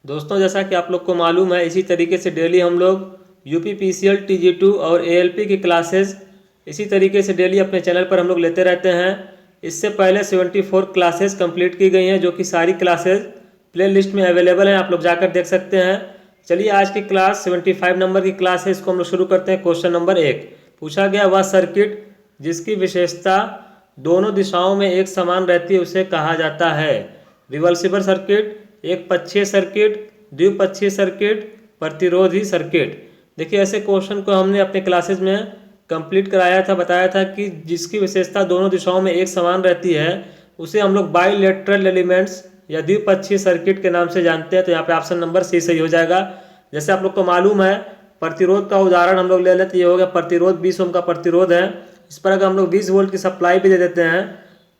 दोस्तों, जैसा कि आप लोग को मालूम है, इसी तरीके से डेली हम लोग यूपीपीसीएल टीजी2 और एएलपी की क्लासेस इसी तरीके से डेली अपने चैनल पर हम लोग लेते रहते हैं। इससे पहले 74 क्लासेस कंप्लीट की गई हैं, जो कि सारी क्लासेस प्ले लिस्ट में अवेलेबल हैं, आप लोग जाकर देख सकते हैं। चलिए, आज की क्लास 75 नंबर की क्लास है, इसको हम लोग शुरू करते हैं। क्वेश्चन नंबर 1 पूछा गया, वह सर्किट जिसकी विशेषता दोनों दिशाओं में एक समान रहती है उसे कहा जाता है। रिवर्सिबल सर्किट, एक पक्षीय सर्किट, द्विपक्षीय सर्किट, प्रतिरोधी सर्किट। देखिए, ऐसे क्वेश्चन को हमने अपने क्लासेस में कंप्लीट कराया था, बताया था कि जिसकी विशेषता दोनों दिशाओं में एक समान रहती है उसे हम लोग बाइलेटरल एलिमेंट्स या द्विपक्षीय सर्किट के नाम से जानते हैं। तो यहाँ पे ऑप्शन नंबर सी सही हो जाएगा। जैसे आप लोग को मालूम है, प्रतिरोध का उदाहरण हम लोग ले लेते, ये हो गया प्रतिरोध, 20 ओम का प्रतिरोध है। इस पर अगर हम लोग 20 वोल्ट की सप्लाई भी दे देते हैं,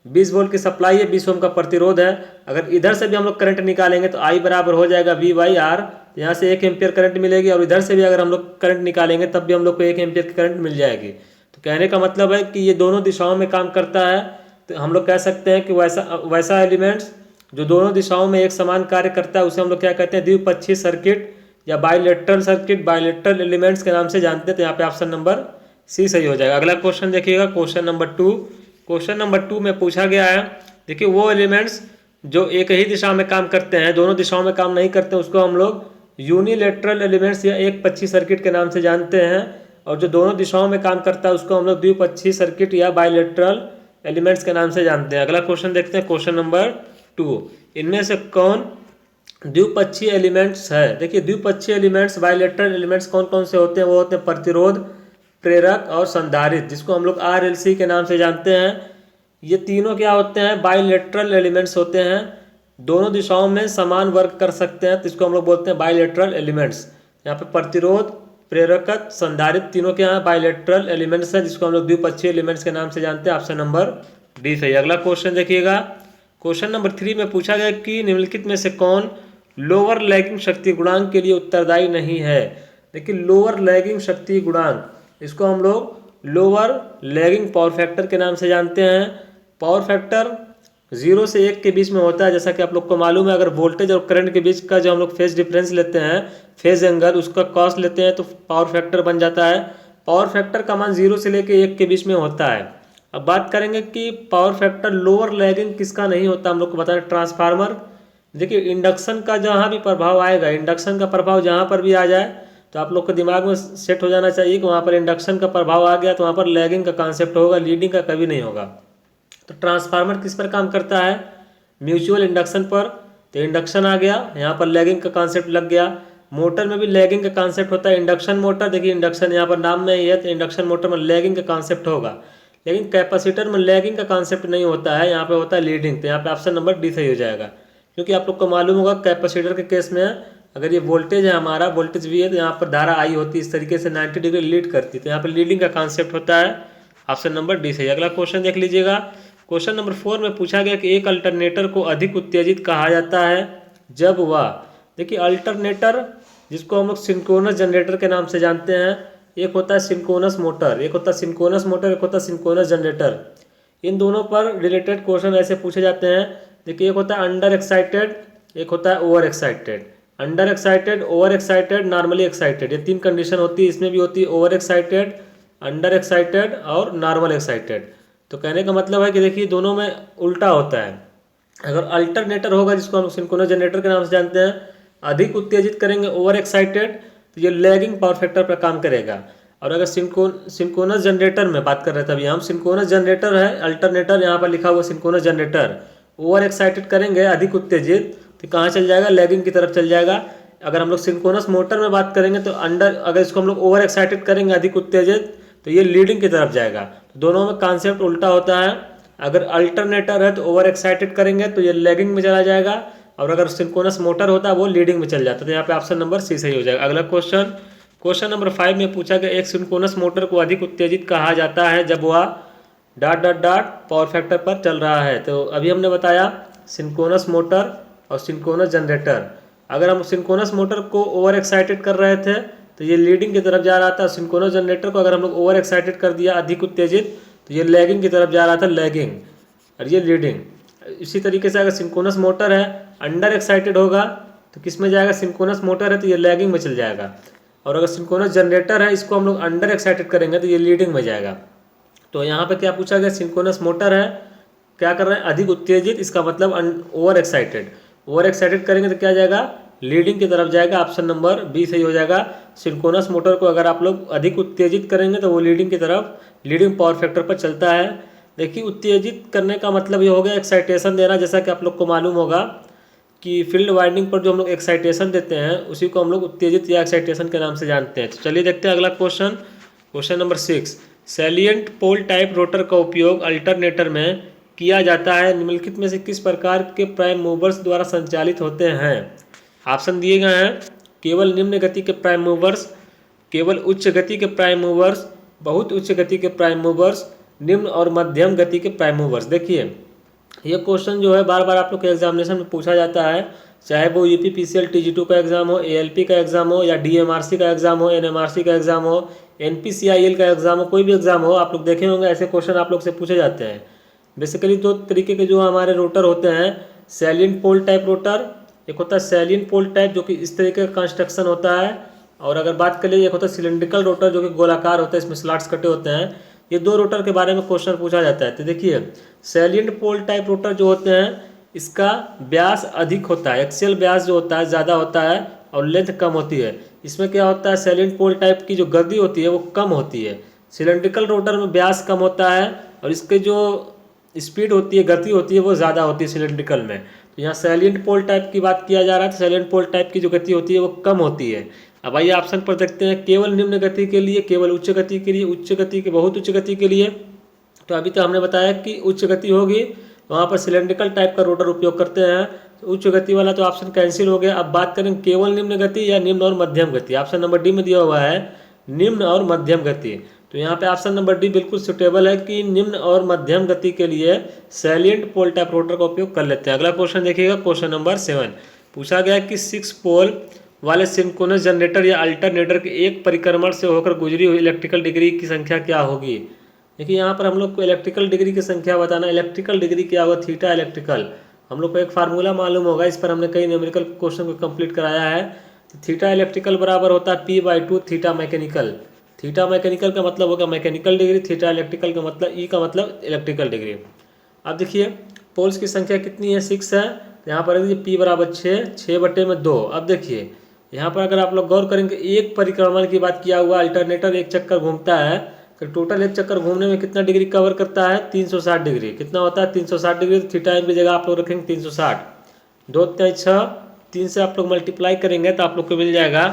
20 वोल्ट की सप्लाई है, 20 ओम का प्रतिरोध है। अगर इधर से भी हम लोग करंट निकालेंगे तो आई बराबर हो जाएगा V/R। यहाँ से 1 एम्पियर करंट मिलेगी, और इधर से भी अगर हम लोग करंट निकालेंगे तब भी हम लोग को 1 एम्पियर की करंट मिल जाएगी। तो कहने का मतलब है कि ये दोनों दिशाओं में काम करता है। तो हम लोग कह सकते हैं कि वैसा एलिमेंट्स जो दोनों दिशाओं में एक समान कार्य करता है उसे हम लोग क्या कहते हैं, द्विपक्षीय सर्किट या बाइलेटरल सर्किट, बाइलेटरल एलिमेंट्स के नाम से जानते हैं। तो यहाँ पे ऑप्शन नंबर सी सही हो जाएगा। अगला क्वेश्चन देखिएगा, क्वेश्चन नंबर 2। क्वेश्चन नंबर 2 में पूछा गया है, देखिए, वो एलिमेंट्स जो एक ही दिशा में काम करते हैं, दोनों दिशाओं में काम नहीं करते, उसको हम लोग यूनिलेटरल एलिमेंट्स या एक पक्षीय सर्किट के नाम से जानते हैं। और जो दोनों दिशाओं में काम करता है उसको हम लोग द्विपक्षीय सर्किट या बाइलेटरल एलिमेंट्स के नाम से जानते हैं। अगला क्वेश्चन देखते हैं, क्वेश्चन नंबर 2। इनमें से कौन द्विपक्षीय एलिमेंट्स है? देखिए, द्विपक्षीय एलिमेंट्स, बाइलेटरल एलिमेंट्स कौन कौन से होते हैं? वो होते हैं प्रतिरोध, प्रेरक और संधारित्र, जिसको हम लोग RLC के नाम से जानते हैं। ये तीनों क्या होते हैं? बाइलेटरल एलिमेंट्स होते हैं, दोनों दिशाओं में समान वर्क कर सकते हैं, तो इसको हम लोग बोलते हैं बाइलेटरल एलिमेंट्स। यहाँ पे प्रतिरोध, प्रेरकत्व, संधारित्र तीनों के यहाँ बाइलेटरल एलिमेंट्स हैं, जिसको हम लोग द्विपक्षीय एलिमेंट्स के नाम से जानते हैं। ऑप्शन नंबर डी सही। अगला क्वेश्चन देखिएगा, क्वेश्चन नंबर 3 में पूछा गया कि निम्नलिखित में से कौन लोअर लैगिंग शक्ति गुणांक के लिए उत्तरदायी नहीं है? देखिए, लोअर लैगिंग शक्ति गुणांक, इसको हम लोग लोअर लैगिंग पावर फैक्टर के नाम से जानते हैं। पावर फैक्टर 0 से 1 के बीच में होता है। जैसा कि आप लोग को मालूम है, अगर वोल्टेज और करंट के बीच का जो हम लोग फेज डिफरेंस लेते हैं, फेज एंगल, उसका कॉस लेते हैं तो पावर फैक्टर बन जाता है। पावर फैक्टर का मान 0 से लेकर 1 के बीच में होता है। अब बात करेंगे कि पावर फैक्टर लोअर लैगिंग किसका नहीं होता, हम लोग को बताना। ट्रांसफार्मर, देखिए, इंडक्शन का जहाँ भी प्रभाव आएगा, इंडक्शन का प्रभाव जहाँ पर भी आ जाए तो आप लोग को दिमाग में सेट हो जाना चाहिए कि वहाँ पर इंडक्शन का प्रभाव आ गया तो वहाँ पर लैगिंग का कॉन्सेप्ट होगा, लीडिंग का कभी नहीं होगा। तो ट्रांसफार्मर किस पर काम करता है? म्यूचुअल इंडक्शन पर। तो इंडक्शन आ गया, यहाँ पर लैगिंग का कॉन्सेप्ट लग गया। मोटर में भी लैगिंग का कॉन्सेप्ट होता है। इंडक्शन मोटर, देखिए, इंडक्शन यहाँ पर नाम में ही है, तो इंडक्शन मोटर में लैगिंग का कॉन्सेप्ट होगा। लेकिन कैपेसिटर में लैगिंग का कॉन्सेप्ट नहीं होता है, यहाँ पे होता है लीडिंग। तो यहाँ पे ऑप्शन नंबर डी सही हो जाएगा। क्योंकि आप लोग को मालूम होगा, कैपेसिटर के केस में अगर ये वोल्टेज है, हमारा वोल्टेज भी है, तो यहाँ पर धारा आई होती है, इस तरीके से 90 डिग्री लीड करती है, तो यहाँ पर लीडिंग का कॉन्सेप्ट होता है। ऑप्शन नंबर डी सही। अगला क्वेश्चन देख लीजिएगा, क्वेश्चन नंबर 4 में पूछा गया कि एक अल्टरनेटर को अधिक उत्तेजित कहा जाता है जब वह, देखिए, अल्टरनेटर जिसको हम लोग सिंक्रोनस जनरेटर के नाम से जानते हैं। एक होता है सिंक्रोनस मोटर, एक होता है सिंक्रोनस मोटर, एक होता है सिंक्रोनस जनरेटर। इन दोनों पर रिलेटेड क्वेश्चन ऐसे पूछे जाते हैं। देखिए, एक होता है अंडर एक्साइटेड, एक होता है over excited. Under excited, over excited, normally excited, ये 3 कंडीशन होती है। इसमें भी होती है ओवर एक्साइटेड, अंडर एक्साइटेड और नॉर्मल एक्साइटेड। तो कहने का मतलब है कि देखिए, दोनों में उल्टा होता है। अगर अल्टरनेटर होगा, जिसको हम सिंक्रोनस जनरेटर के नाम से जानते हैं, अधिक उत्तेजित करेंगे ओवर एक्साइटेड, तो ये लैगिंग पावर फैक्टर पर काम करेगा। और अगर सिंक्रोनस जनरेटर में बात कर रहे थे अभी हम, सिंक्रोनस जनरेटर है, अल्टरनेटर यहाँ पर लिखा हुआ सिंक्रोनस जनरेटर, ओवर एक्साइटेड करेंगे अधिक उत्तेजित तो कहाँ चल जाएगा? लैगिंग की तरफ चल जाएगा। अगर हम लोग सिंक्रोनस मोटर में बात करेंगे तो अगर इसको हम लोग ओवर एक्साइटेड करेंगे अधिक उत्तेजित तो ये लीडिंग की तरफ जाएगा। तो दोनों में कॉन्सेप्ट उल्टा होता है। अगर अल्टरनेटर है तो ओवर एक्साइटेड करेंगे तो ये लैगिंग में चला जाएगा, और अगर सिंक्रोनस मोटर होता है वो लीडिंग में चल जाता है। तो यहाँ पे ऑप्शन नंबर सी सही हो जाएगा। अगला क्वेश्चन, क्वेश्चन नंबर 5 में पूछा गया एक सिंक्रोनस मोटर को अधिक उत्तेजित कहा जाता है जब वह dot dot dot power factor पर चल रहा है। तो अभी हमने बताया सिंक्रोनस मोटर और सिंक्रोनस जनरेटर। अगर हम सिंक्रोनस मोटर को ओवर एक्साइटेड कर रहे थे तो ये लीडिंग की तरफ जा रहा था। सिंक्रोनस जनरेटर को अगर हम लोग ओवर एक्साइटेड कर दिया अधिक उत्तेजित तो ये लैगिंग की तरफ जा रहा था, लैगिंग, और ये लीडिंग। इसी तरीके से अगर सिंक्रोनस मोटर है, अंडर एक्साइटेड होगा तो किस में जाएगा, सिंक्रोनस मोटर है तो ये लैगिंग में चल जाएगा, और अगर सिंक्रोनस जनरेटर है इसको हम लोग अंडर एक्साइटेड करेंगे तो ये लीडिंग में जाएगा। तो यहाँ पे क्या पूछा गया, सिंक्रोनस मोटर है, क्या कर रहे हैं, अधिक उत्तेजित, इसका मतलब ओवर एक्साइटेड। ओवर एक्साइटेड करेंगे तो क्या जाएगा, लीडिंग की तरफ जाएगा। ऑप्शन नंबर बी सही हो जाएगा। सिंक्रोनस मोटर को अगर आप लोग अधिक उत्तेजित करेंगे तो वो लीडिंग की तरफ, लीडिंग पावर फैक्टर पर चलता है। देखिए उत्तेजित करने का मतलब ये हो गया एक्साइटेशन देना, जैसा कि आप लोग को मालूम होगा कि फील्ड वाइंडिंग पर जो हम लोग एक्साइटेशन देते हैं उसी को हम लोग उत्तेजित या एक्साइटेशन के नाम से जानते हैं। तो चलिए देखते हैं अगला क्वेश्चन, क्वेश्चन नंबर 6। सैलिएंट पोल टाइप रोटर का उपयोग अल्टरनेटर में किया जाता है, निम्नलिखित में से किस प्रकार के प्राइम मूवर्स द्वारा संचालित होते हैं। ऑप्शन दिए गए हैं, केवल निम्न गति के प्राइम मूवर्स, केवल उच्च गति के प्राइम मूवर्स, बहुत उच्च गति के प्राइम मूवर्स, निम्न और मध्यम गति के प्राइम मूवर्स। देखिए ये क्वेश्चन जो है बार बार आप लोग के एग्जामिनेशन में पूछा जाता है, चाहे वो यूपीपीसीएल टीजी2 का एग्जाम हो, एएलपी का एग्जाम हो, या डीएमआरसी का एग्जाम हो, एनएमआरसी का एग्जाम हो, एनपीसीआईएल का एग्जाम हो, कोई भी एग्जाम हो, आप लोग देखे होंगे ऐसे क्वेश्चन आप लोग से पूछे जाते हैं। बेसिकली दो तरीके के जो हमारे रोटर होते हैं, सैलिएंट पोल टाइप रोटर, एक होता है सैलिएंट पोल टाइप जो कि इस तरीके का कंस्ट्रक्शन होता है, और अगर बात करें एक होता है सिलेंड्रिकल रोटर जो कि गोलाकार होता है, इसमें स्लॉट्स कटे होते हैं। ये दो रोटर के बारे में क्वेश्चन पूछा जाता है। तो देखिए सैलिएंट पोल टाइप रोटर जो होते हैं इसका व्यास अधिक होता है, एक्सियल व्यास जो होता है ज़्यादा होता है और लेंथ कम होती है। इसमें क्या होता है, सैलिएंट पोल टाइप की जो गति होती है वो कम होती है। सिलेंड्रिकल रोटर में व्यास कम होता है और इसके जो स्पीड होती है, गति होती है, वो ज़्यादा होती है सिलेंड्रिकल में। तो यहाँ सैलिएंट पोल टाइप की बात किया जा रहा है, तो सैलिएंट पोल टाइप की जो गति होती है वो कम होती है। अब आइए ऑप्शन पर देखते हैं, केवल निम्न गति के लिए, केवल उच्च गति के लिए, उच्च गति के, बहुत उच्च गति के लिए। तो अभी तो हमने बताया कि उच्च गति होगी, वहाँ पर सिलेंड्रिकल टाइप का रोटर उपयोग करते हैं, तो उच्च गति वाला तो ऑप्शन कैंसिल हो गया। अब बात करें केवल निम्न गति या निम्न और मध्यम गति, ऑप्शन नंबर डी में दिया हुआ है निम्न और मध्यम गति। तो यहाँ पे ऑप्शन नंबर डी बिल्कुल सुटेबल है कि निम्न और मध्यम गति के लिए सैलिएंट पोल टाइप रोटर का उपयोग कर लेते हैं। अगला क्वेश्चन देखिएगा, क्वेश्चन नंबर 7 पूछा गया कि 6 पोल वाले सिंक्रोनस जनरेटर या अल्टरनेटर के एक परिक्रमण से होकर गुजरी हुई इलेक्ट्रिकल डिग्री की संख्या क्या होगी। देखिए यहाँ पर हम लोग को इलेक्ट्रिकल डिग्री की संख्या बताना। इलेक्ट्रिकल डिग्री क्या होगा, थीटा इलेक्ट्रिकल, हम लोग को एक फार्मूला मालूम होगा, इस पर हमने कई न्यूमेरिकल क्वेश्चन को कंप्लीट कराया है। तो थीटा इलेक्ट्रिकल बराबर होता है P/2 theta mechanical. Theta mechanical का मतलब होगा मैकेनिकल डिग्री, थीटा इलेक्ट्रिकल का मतलब ई का मतलब इलेक्ट्रिकल डिग्री। अब देखिए पोल्स की संख्या कितनी है, 6 है। यहाँ पर P बराबर 6, 6/2। अब देखिए यहाँ पर अगर आप लोग गौर करेंगे, एक परिक्रमण की बात किया हुआ, अल्टरनेटर एक चक्कर घूमता है, तो टोटल एक चक्कर घूमने में कितना डिग्री कवर करता है, 360 डिग्री। कितना होता है 360 डिग्री, तो थीटा की जगह आप लोग रखेंगे 360, 2 3 6, 3 से आप लोग मल्टीप्लाई करेंगे तो आप लोग को मिल जाएगा,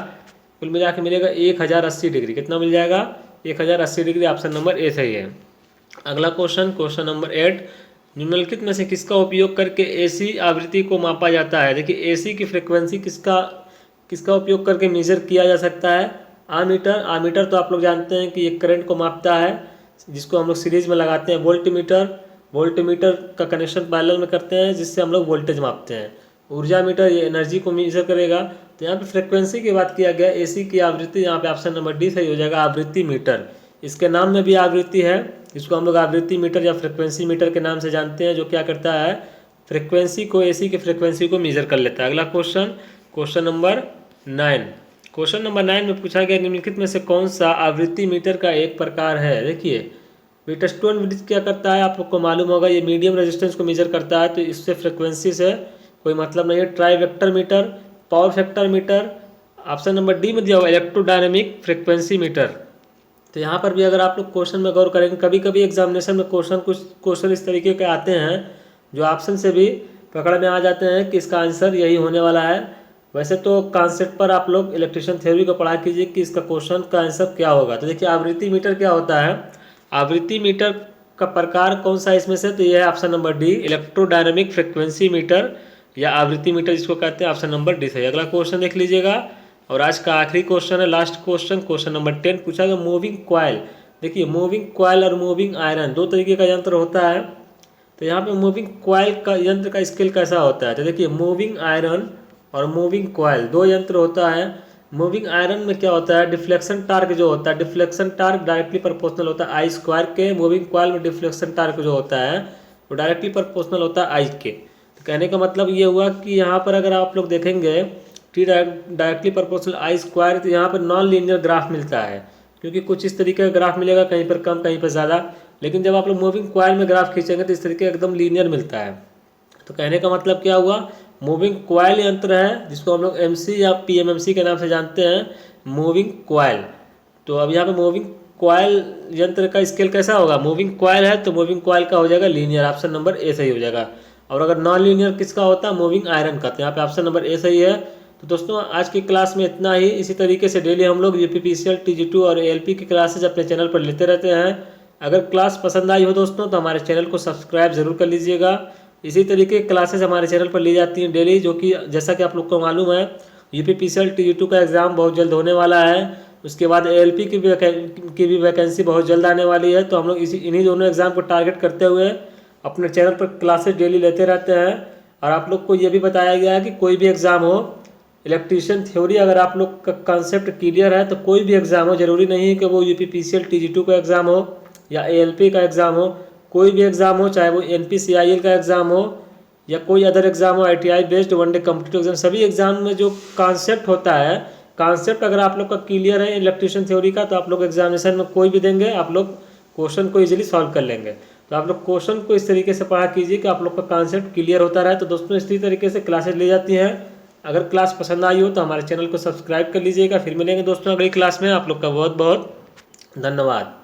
कुल मिला के मिलेगा 1080 डिग्री। कितना मिल जाएगा, 1080 डिग्री। ऑप्शन नंबर ए सही है। अगला क्वेश्चन, क्वेश्चन नंबर 8, निम्नलिखित में से किसका उपयोग करके एसी आवृत्ति को मापा जाता है। देखिए एसी की फ्रिक्वेंसी किसका उपयोग करके मेजर किया जा सकता है, आमीटर। आमीटर तो आप लोग जानते हैं कि एक करंट को मापता है, जिसको हम लोग सीरीज में लगाते हैं। वोल्टमीटर, वोल्टमीटर का कनेक्शन पैरेलल में करते हैं, जिससे हम लोग वोल्टेज मापते हैं। ऊर्जा मीटर ये एनर्जी को मेजर करेगा। तो यहाँ पे फ्रिक्वेंसी की बात किया गया, एसी की आवृत्ति, यहाँ पे ऑप्शन नंबर डी सही हो जाएगा, आवृत्ति मीटर। इसके नाम में भी आवृत्ति है, इसको हम लोग आवृत्ति मीटर या फ्रिक्वेंसी मीटर के नाम से जानते हैं, जो क्या करता है, फ्रिक्वेंसी को, एसी की फ्रिक्वेंसी को मेजर कर लेता है। अगला question, question number 9। Question number 9 में पूछा गया निम्नलिखित में से कौन सा आवृत्ति मीटर का एक प्रकार है। देखिए व्हीटस्टोन ब्रिज क्या करता है, आप लोग को मालूम होगा, ये मीडियम रेजिस्टेंस को मेजर करता है, तो इससे फ्रिक्वेंसी से कोई मतलब नहीं है। Trivector meter, power factor meter, option number D में दिया हुआ इलेक्ट्रोडायनेमिक फ्रिक्वेंसी मीटर। तो यहाँ पर भी अगर आप लोग क्वेश्चन में गौर करेंगे, कभी कभी एग्जामिनेशन में कुछ क्वेश्चन इस तरीके के आते हैं जो ऑप्शन से भी पकड़ में आ जाते हैं कि इसका आंसर यही होने वाला है। वैसे तो कॉन्सेप्ट पर आप लोग इलेक्ट्रिशियन थ्योरी को पढ़ा कीजिए कि इसका क्वेश्चन का आंसर क्या होगा। तो देखिए आवृत्ति मीटर क्या होता है, आवृत्ति मीटर का प्रकार कौन सा इसमें से, तो यह है option number D, electrodynamic frequency metre या आवृत्ति मीटर जिसको कहते हैं, ऑप्शन नंबर डी सही। अगला क्वेश्चन देख लीजिएगा, और आज का आखिरी क्वेश्चन है, लास्ट क्वेश्चन, क्वेश्चन नंबर 10 पूछा गया मूविंग कॉइल। देखिए मूविंग कॉइल और मूविंग आयरन दो तरीके का यंत्र होता है। तो यहाँ पे मूविंग कॉइल का यंत्र का स्केल कैसा होता है, तो देखिए मूविंग आयरन और मूविंग कॉइल दो यंत्र होता है। मूविंग आयरन में क्या होता है, डिफ्लेक्शन टार्क जो होता है, डिफ्लेक्शन टार्क डायरेक्टली प्रोपोर्शनल होता है I² के। मूविंग कॉइल में डिफ्लेक्शन टार्क जो होता है वो डायरेक्टली प्रोपोर्शनल होता है I के। तो कहने का मतलब ये हुआ कि यहाँ पर अगर आप लोग देखेंगे टी डायरेक्टली प्रोपोर्शनल आई स्क्वायर, तो यहाँ पर नॉन लीनियर ग्राफ मिलता है, क्योंकि कुछ इस तरीके का ग्राफ मिलेगा, कहीं पर कम कहीं पर ज़्यादा। लेकिन जब आप लोग मूविंग कॉइल में ग्राफ खींचेंगे तो इस तरीके का एकदम लीनियर मिलता है। तो कहने का मतलब क्या हुआ, मूविंग कॉइल यंत्र है जिसको हम लोग एमसी या पीएमएमसी के नाम से जानते हैं, मूविंग कॉइल। तो अब यहाँ पे मूविंग कॉइल यंत्र का स्केल कैसा होगा, मूविंग कॉइल है तो मूविंग कॉइल का हो जाएगा लीनियर, ऑप्शन नंबर ए सही हो जाएगा। और अगर नॉन लीनियर किसका होता है, मूविंग आयरन का, तो यहाँ पे ऑप्शन नंबर ए सही है। तो दोस्तों आज की क्लास में इतना ही। इसी तरीके से डेली हम लोग यूपीपीसीएल टीजी2 और एएलपी की क्लासेज अपने चैनल पर लेते रहते हैं। अगर क्लास पसंद आई हो दोस्तों तो हमारे चैनल को सब्सक्राइब जरूर कर लीजिएगा। इसी तरीके की क्लासेज हमारे चैनल पर ली जाती हैं डेली, जो कि जैसा कि आप लोग को मालूम है यूपीपीसीएल टीजी2 का एग्ज़ाम बहुत जल्द होने वाला है। उसके बाद एएलपी की भी वैकेंसी बहुत जल्द आने वाली है। तो हम लोग इन्हीं दोनों एग्ज़ाम को टारगेट करते हुए अपने चैनल पर क्लासेज डेली लेते रहते हैं। और आप लोग को ये भी बताया गया है कि कोई भी एग्ज़ाम हो, इलेक्ट्रीशियन थ्योरी अगर आप लोग का कॉन्सेप्ट क्लियर है तो कोई भी एग्ज़ाम हो, ज़रूरी नहीं है कि वो यूपीपीसीएल टीजी2 का एग्ज़ाम हो या एएलपी का एग्ज़ाम हो, कोई भी एग्ज़ाम हो, चाहे वो एनपीसीआईएल का एग्ज़ाम हो या कोई अदर एग्ज़ाम हो, ITI based one day competitive exam, सभी एग्ज़ाम में जो कॉन्सेप्ट होता है, कॉन्सेप्ट अगर आप लोग का क्लियर है इलेक्ट्रीशियन थ्योरी का, तो आप लोग एग्जामिनेशन में कोई भी देंगे आप लोग क्वेश्चन को इजीली सॉल्व कर लेंगे। तो आप लोग क्वेश्चन को इस तरीके से पढ़ा कीजिए कि आप लोग का कॉन्सेप्ट क्लियर होता रहे। तो दोस्तों इसी तरीके से क्लासेज ली जाती हैं। अगर क्लास पसंद आई हो तो हमारे चैनल को सब्सक्राइब कर लीजिएगा। फिर मिलेंगे दोस्तों अगली क्लास में। आप लोग का बहुत बहुत धन्यवाद।